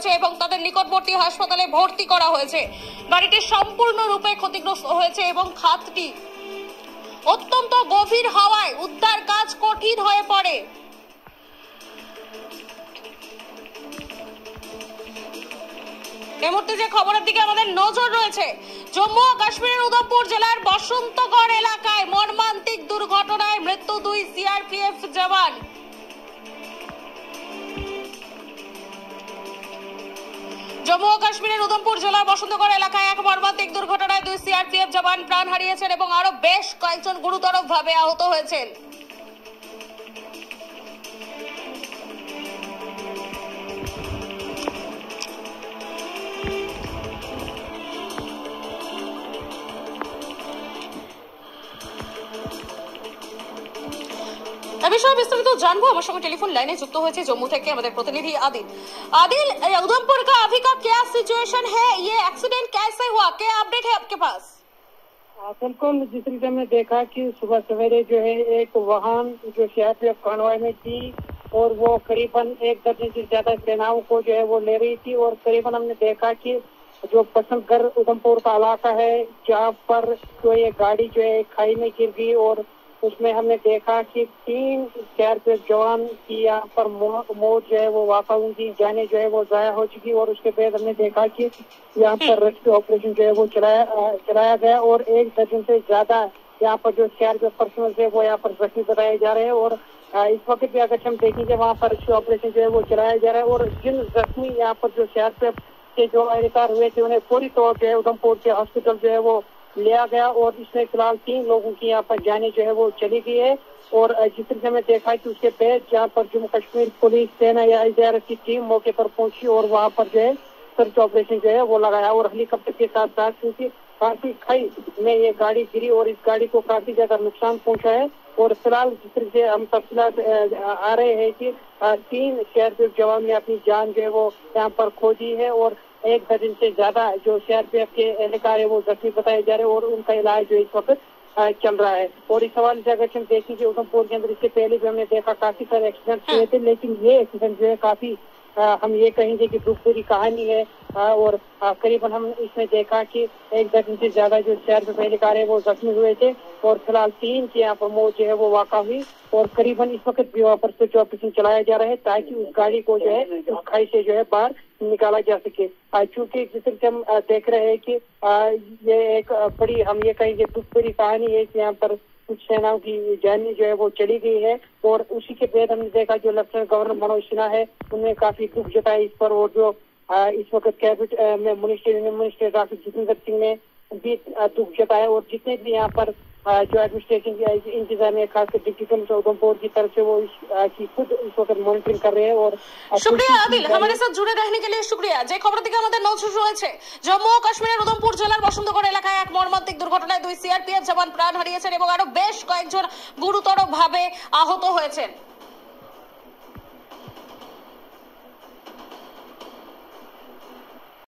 হয়েছে এবং তাদের নিকটবর্তী হাসপাতালে ভর্তি করা হয়েছে। গাড়িটি সম্পূর্ণরূপে ক্ষতিগ্রস্ত হয়েছে এবং খাতটি অত্যন্ত গভীর হওয়ায় উদ্ধার কাজ কঠিন হয়ে পড়ে। এই মুহূর্তে যে খবরের দিকে আমাদের নজর রয়েছে, জম্মু ও কাশ্মীরের উধমপুর জেলার বসন্তগড় এলাকায় মর্মান্তিক দুর্ঘটনায় মৃত্যু 2 সিআরপিএফ জওয়ান। জম্মু ও কাশ্মীরের উধমপুর জেলার বসন্তগড় এলাকায় এক মর্মান্তিক দুর্ঘটনায় 2 সিআরপিএফ জওয়ান প্রাণ হারিয়েছেন এবং আরো বেশ কয়েকজন গুরুতরভাবে আহত হয়েছেন। বিষয়ে বিস্তারিত जानबो। আমার সঙ্গে টেলিফোন লাইনে যুক্ত হয়েছে জম্মু থেকে আমাদের প্রতিনিধি आदिल। आदिल, उधमपुर का अभी का क्या सिचुएशन है? ये एक्सीडेंट कैसे हुआ, क्या अपडेट है आपके पास? बिल्कुल, जिस तरीके हमने देखा कि सुबह सवेरे जो है एक वाहन जो सीआरपीएफ कानवाई में थी और वो करीबन 1 दर्जन से ज्यादा सेनाओं को जो है वो ले रही थी और करीबन हमने देखा कि जो बसंतगढ़ उधमपुर का इलाका है जहाँ पर जो ये गाड़ी जो है खाई में गिर गई और उसमें हमने देखा कि 3 सीआरपीएफ जवान की यहाँ पर मौत जो है वो वाक़ा उनकी जाने जो है वो ज़ाया हो चुकी और उसके बाद हमने देखा कि यहाँ पर रेस्क्यू ऑपरेशन जो है वो चलाया गया और 1 दर्जन से ज्यादा यहाँ पर जो सीआरपीएफ पर्सनल है वो यहाँ पर जख्मी बताए जा रहे हैं और इस वक्त भी अगर हम देखेंगे वहाँ पर रेस्क्यू ऑपरेशन जो है वो चलाया जा रहा है और जिन जख्मी यहाँ पर जो सीआरपीएफ के जो अधिकार हुए थे उन्हें पूरी तौर पे उधमपुर के हॉस्पिटल जो है वो लिया गया और इसमें फिलहाल 3 लोगों की यहाँ पर जाने जो है वो चली गई है और जिस तरह से हमें देखा कि उसके बाद जहाँ पर जम्मू कश्मीर पुलिस सेना या एसडीआरएफ की टीम मौके पर पहुंची और वहाँ पर जो है सर्च ऑपरेशन जो है वो लगाया और हेलीकॉप्टर के साथ साथ क्योंकि काफी खाई में ये गाड़ी गिरी और इस गाड़ी को काफी ज्यादा नुकसान पहुंचा है और फिलहाल जिस तरह से हम तफसीलात आ रहे हैं कि 3 सीआरपीएफ जवान ने अपनी जान जो है वो यहाँ पर खो दी है और 1 दर्जन से ज्यादा जो सीआरपीएफ के एहलकार है वो जख्मी बताए जा रहे हैं और उनका इलाज जो इस वक्त चल रहा है। और इस हवाले से अगर हम देखेंगे उधमपुर के अंदर इससे पहले भी हमने देखा काफी सारे एक्सीडेंट हुए थे लेकिन ये एक्सीडेंट जो है काफी हम ये कहेंगे कि दुख भरी कहानी है और करीबन हम इसमें देखा कि 1 दर्जन से ज्यादा जो सीआरपीएफ एहलकार है वो जख्मी हुए थे और फिलहाल 3 की यहाँ पर मौत जो है वो वाक़ा हुई और करीबन इस वक्त भी वहाँ पर सर्च ऑपरेशन चलाया जा रहा है ताकि उस गाड़ी को जो है उस खाई से जो है बाहर निकाला जा सके। चूंकि जिस तरह से हम देख रहे हैं कि ये एक बड़ी हम ये कहेंगे दुख भरी कहानी है कि यहाँ पर कुछ सेनाओं की जानी जो है वो चली गई है और उसी के बाद हमने देखा जो लेफ्टिनेंट गवर्नर मनोज सिन्हा है उन्होंने काफी दुख जताया इस पर और जो इस वक्त कैबिनेट में मिनिस्टर डॉक्टर जितेंद्र सिंह ने भी दुख जताया और जितने भी यहाँ पर जो एडमिनिस्ट्रेशन की इंतजामिया खासकर डिप्टी कमिश्नर उधमपुर की तरफ से वो की खुद इस वक्त मॉनिटरिंग कर रहे हैं और शुक्रिया आदिल, हमारे साथ जुड़े रहने के लिए शुक्रिया। যে খবর থেকে আমাদের নজর রয়েছে, জম্মু ও কাশ্মীরের উধমপুর জেলার বসন্তগড় এলাকায় এক মর্মান্তিক দুর্ঘটনায় 2 সিআরপিএফ জওয়ান প্রাণ হারিয়েছেন এবং আরো বেশ কয়েকজন গুরুতরভাবে আহত হয়েছেন।